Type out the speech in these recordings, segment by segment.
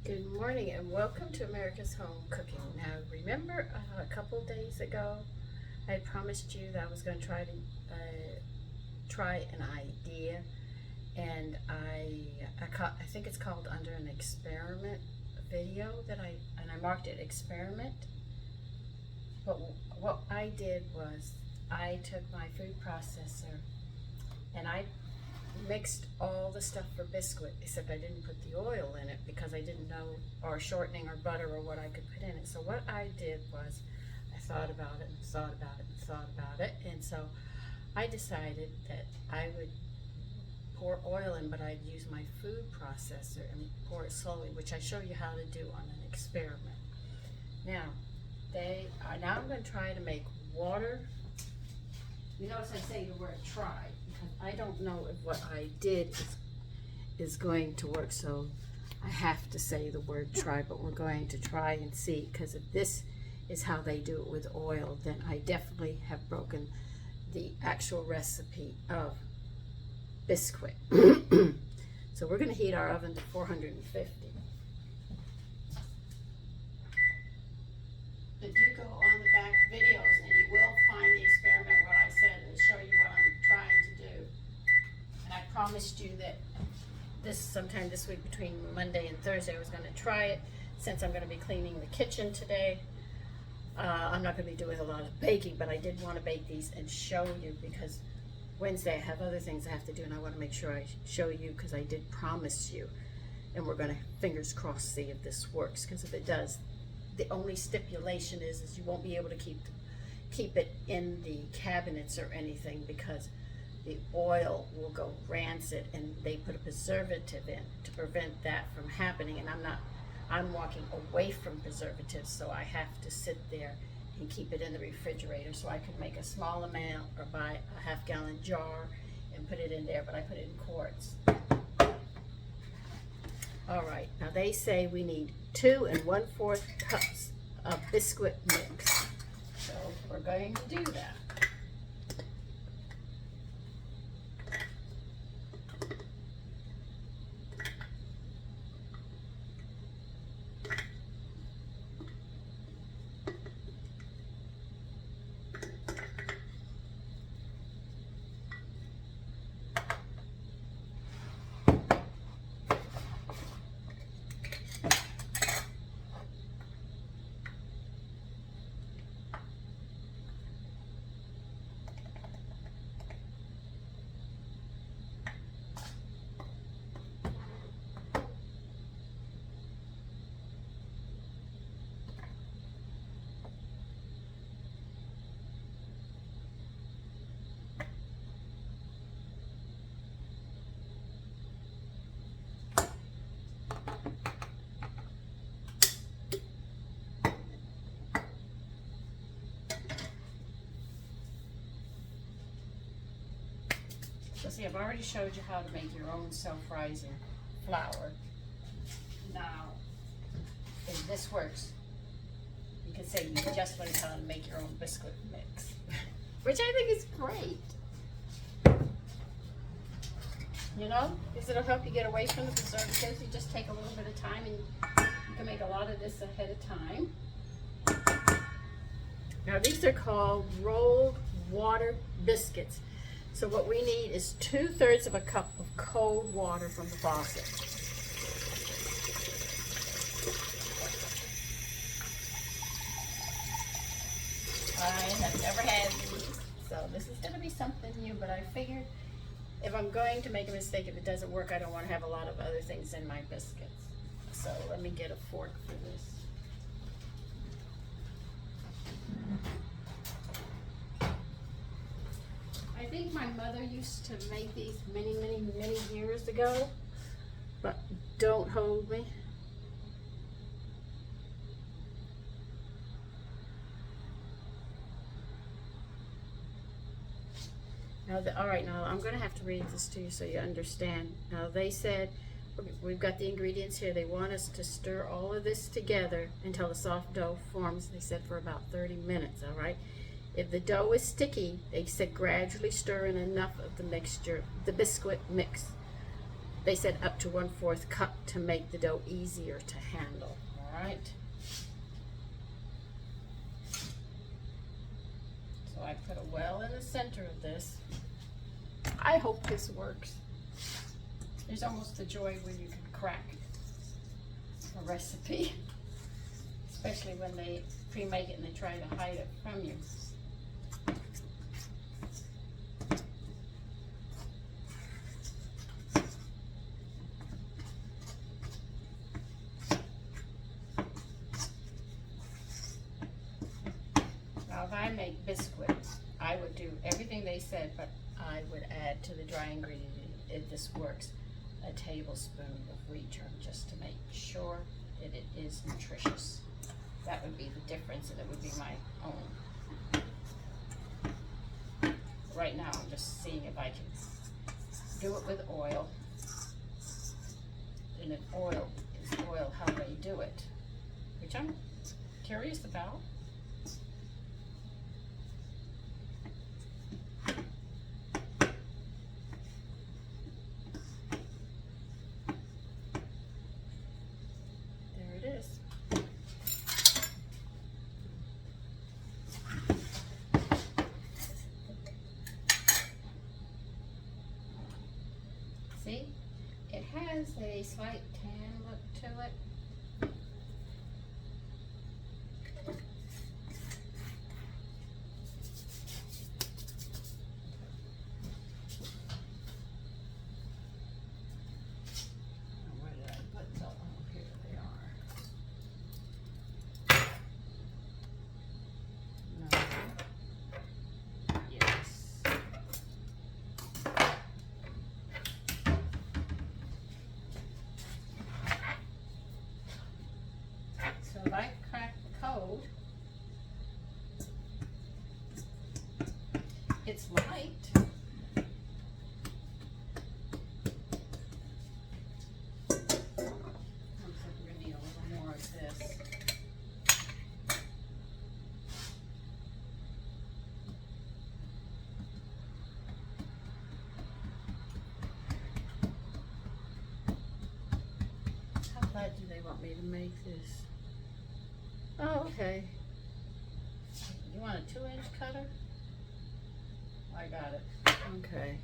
Good morning and welcome to America's Home Cooking. Now remember a couple days ago I promised you that I was going to try an idea, and I think it's called Under an Experiment video that I marked it experiment. But what I did was I took my food processor and I mixed all the stuff for Biscuit, except I didn't put the oil in it because I didn't know, or shortening or butter or what I could put in it. So what I did was I thought about it and thought about it and thought about it, and so I decided that I would pour oil in, but I'd use my food processor and pour it slowly, which I show you how to do on an experiment. Now I'm going to try to make water. You notice I say the word try, because I don't know if what I did is going to work, so I have to say the word try, but we're going to try and see, because if this is how they do it with oil, then I definitely have broken the actual recipe of Biscuit. So we're going to heat our oven to 450. But do go on the back videos and you will find the experiment, what I said, and show you what I'm trying to do. And I promised you that sometime this week, between Monday and Thursday, I was going to try it. Since I'm going to be cleaning the kitchen today, I'm not going to be doing a lot of baking, but I did want to bake these and show you, because Wednesday I have other things I have to do, and I want to make sure I show you, because I did promise you. And we're going to, fingers crossed, see if this works, because if it does, the only stipulation is you won't be able to keep it in the cabinets or anything, because the oil will go rancid, and they put a preservative in to prevent that from happening. And I'm walking away from preservatives, so I have to sit there and keep it in the refrigerator. So I could make a small amount or buy a half-gallon jar and put it in there, but I put it in quarts. All right, now they say we need 2 1/4 cups of Biscuit mix. So we're going to do that. So see, I've already showed you how to make your own self-rising flour. Now, if this works, you can say you just learned how to make your own Biscuit mix, which I think is great. You know, because it'll help you get away from the preservatives. You just take a little bit of time, and you can make a lot of this ahead of time. Now, these are called rolled water biscuits. So what we need is 2/3 of a cup of cold water from the faucet. I have never had these, so this is going to be something new, but I figured if I'm going to make a mistake, if it doesn't work, I don't want to have a lot of other things in my biscuits. So let me get a fork for this. I think my mother used to make these many years ago, but don't hold me. Now, all right, now I'm going to have to read this to you so you understand. Now, they said, we've got the ingredients here. They want us to stir all of this together until the soft dough forms, they said, for about 30 minutes, all right? If the dough is sticky, they said gradually stir in enough of the mixture, the Biscuit mix. They said up to 1/4 cup to make the dough easier to handle. All right. So I put a well in the center of this. I hope this works. There's almost a joy when you can crack a recipe, especially when they pre-make it and they try to hide it from you. Now if I make biscuits, I would do everything they said, but I would add to the dry ingredient, if this works, a tablespoon of wheat germ just to make sure that it is nutritious. That would be the difference, and it would be my own. Right now I'm just seeing if I can do it with oil. And if oil is oil, how they do it, which I'm curious about. See, it has a slight tan look to it. Where did I put them? Oh, here they are. No. Yes. So if I crack the code, it's light. Looks like we're gonna need a little more of this. How flat do they want me to make this? Oh, okay. You want a 2-inch cutter? I got it. Okay.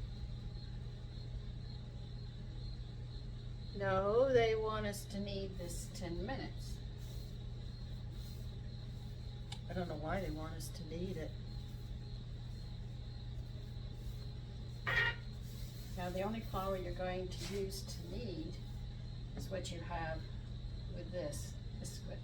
No, they want us to knead this 10 minutes. I don't know why they want us to knead it. Now the only flour you're going to use to knead is what you have with this biscuit.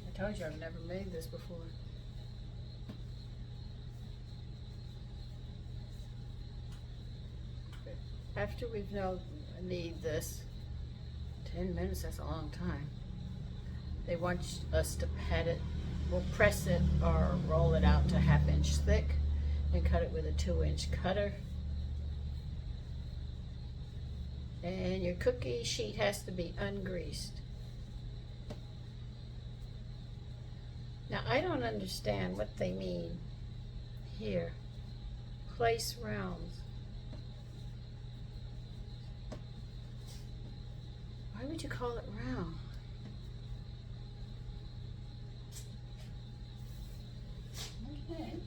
I told you I've never made this before. After we've knead this 10 minutes, that's a long time. They want us to pat it. We'll press it or roll it out to 1/2 inch thick and cut it with a 2-inch cutter. And your cookie sheet has to be ungreased. Now I don't understand what they mean here. Place rounds. Why would you call it round? Okay.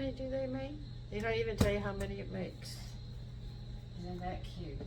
many do they make? They don't even tell you how many it makes. Isn't that cute?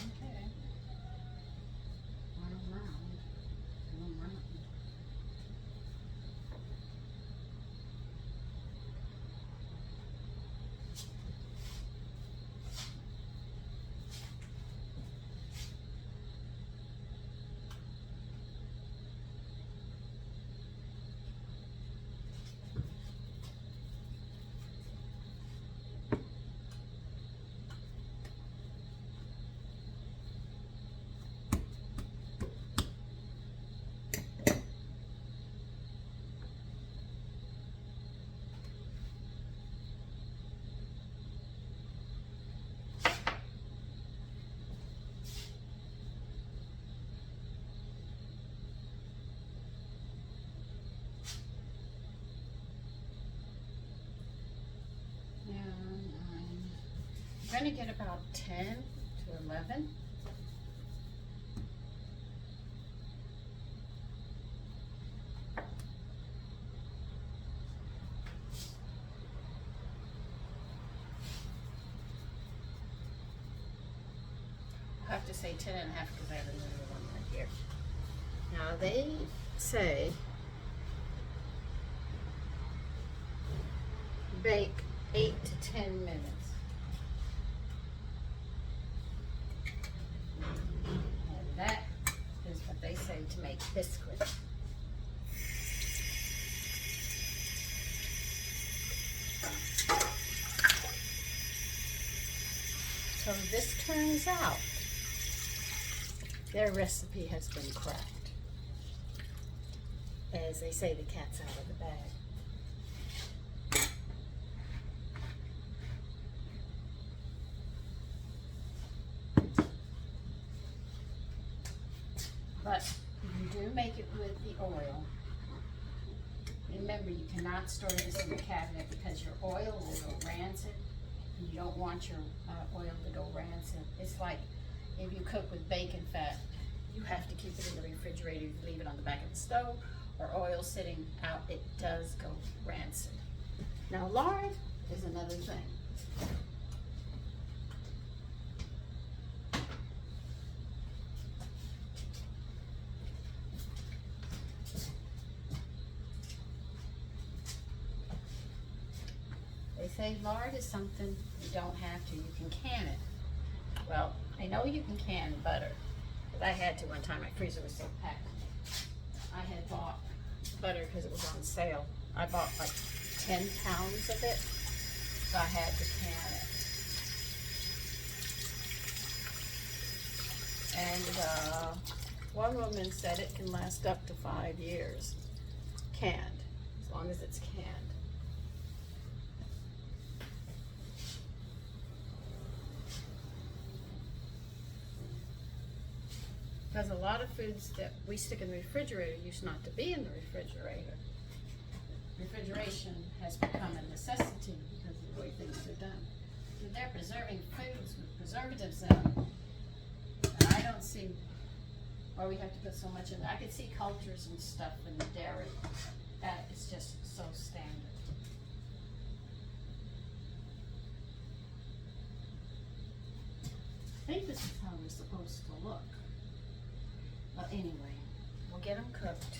Okay. One round. One round. I'm going to get about 10 to 11. I have to say 10 and a half because I have another one right here. Now they say bake 8 to 10 minutes. And that is what they say to make biscuits. So this turns out their recipe has been cracked. As they say, the cat's out of the bag. But if you do make it with the oil, remember you cannot store this in the cabinet because your oil will go rancid. And you don't want your oil to go rancid. It's like if you cook with bacon fat, you have to keep it in the refrigerator. You leave it on the back of the stove or oil sitting out, it does go rancid. Now lard is another thing. They say lard is something you don't have to. You can can it. Well, I know you can can butter, but I had to one time. My freezer was so packed. I had bought butter because it was on sale. I bought like 10 pounds of it, so I had to can it. And one woman said it can last up to 5 years, canned, as long as it's canned. Because a lot of foods that we stick in the refrigerator used not to be in the refrigerator. Refrigeration has become a necessity because of the way things are done. And they're preserving foods with preservatives in them. And I don't see why we have to put so much in it. I could see cultures and stuff in the dairy. That is just so standard. I think this is how we're supposed to look. But anyway, we'll get them cooked.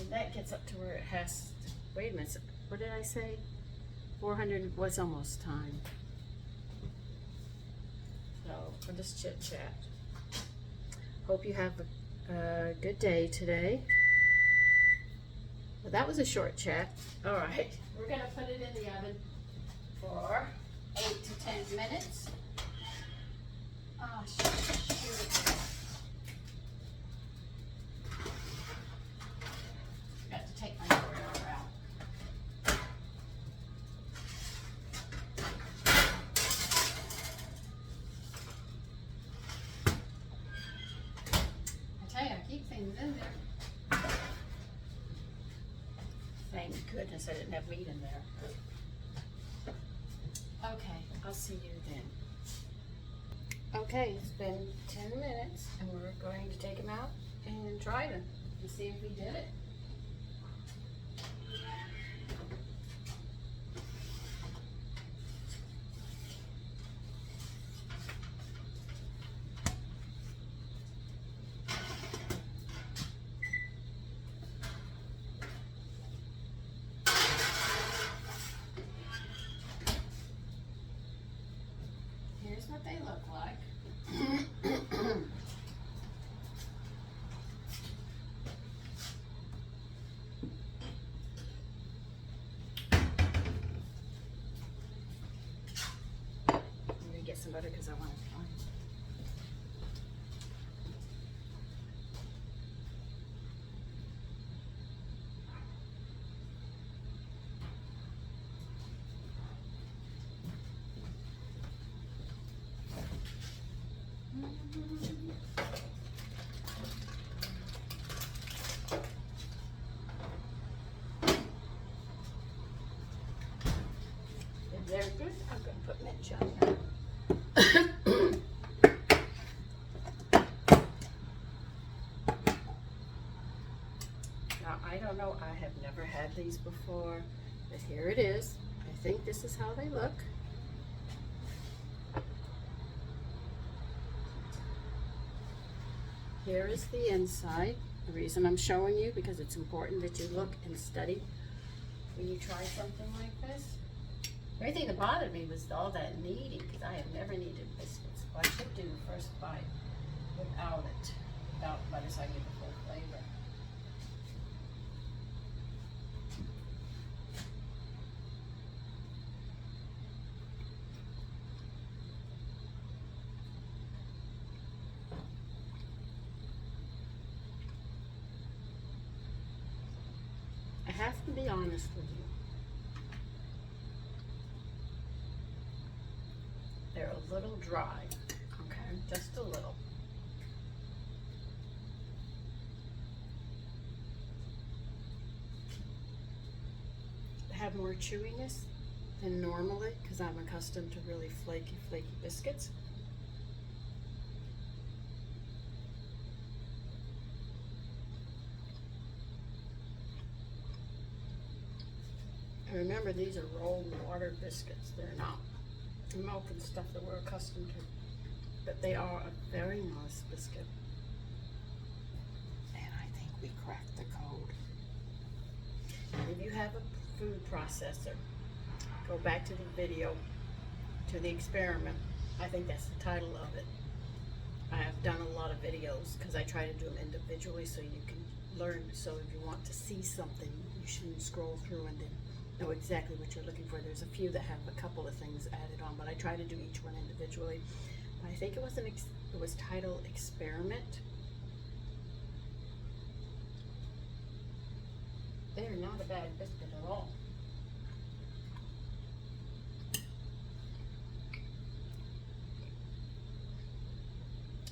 And that gets up to where it has, wait a minute, what did I say? 400 was almost time. So, for this chit chat. Hope you have a good day today. Well, that was a short chat. All right, we're gonna put it in the oven for 8 to 10 minutes. Oh, shoot. Got to take my broiler out. I tell you, I keep things in there. Thank goodness I didn't have meat in there. Okay, I'll see you then. Okay, it's been 10 minutes and we're going to take them out and try them and see if we did it. Here's what they look like. I'm gonna get some butter because I want to fry. If they're good, I'm going to put mint on there. Now, I don't know, I have never had these before, but here it is. I think this is how they look. Here is the inside. The reason I'm showing you, because it's important that you look and study when you try something like this. The only thing that bothered me was all that kneading, because I have never kneaded biscuits. Well, I should do the first bite without it, without butter, so I get the full flavor. I have to be honest with you. They're a little dry, okay? Just a little. They have more chewiness than normally because I'm accustomed to really flaky biscuits. And remember, these are rolled water biscuits. They're not milk and stuff that we're accustomed to. But they are a very nice biscuit. And I think we cracked the code. And if you have a food processor, go back to the video, to the experiment. I think that's the title of it. I have done a lot of videos because I try to do them individually so you can learn. So if you want to see something, you shouldn't scroll through and then know exactly what you're looking for. There's a few that have a couple of things added on, but I try to do each one individually. I think it was it was titled Experiment. They're not a bad biscuit at all.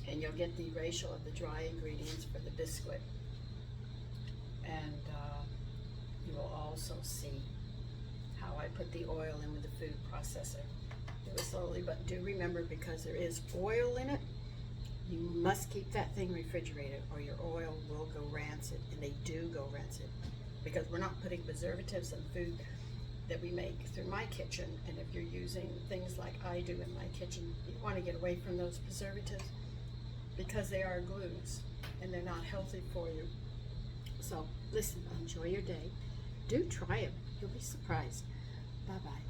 And you'll get the ratio of the dry ingredients for the biscuit. And you will also see how I put the oil in with the food processor. Do it slowly, but do remember, because there is oil in it, you must keep that thing refrigerated or your oil will go rancid, and they do go rancid because we're not putting preservatives in food that we make through my kitchen. And if you're using things like I do in my kitchen, you want to get away from those preservatives because they are glues and they're not healthy for you. So listen, enjoy your day. Do try them. You'll be surprised. Bye-bye.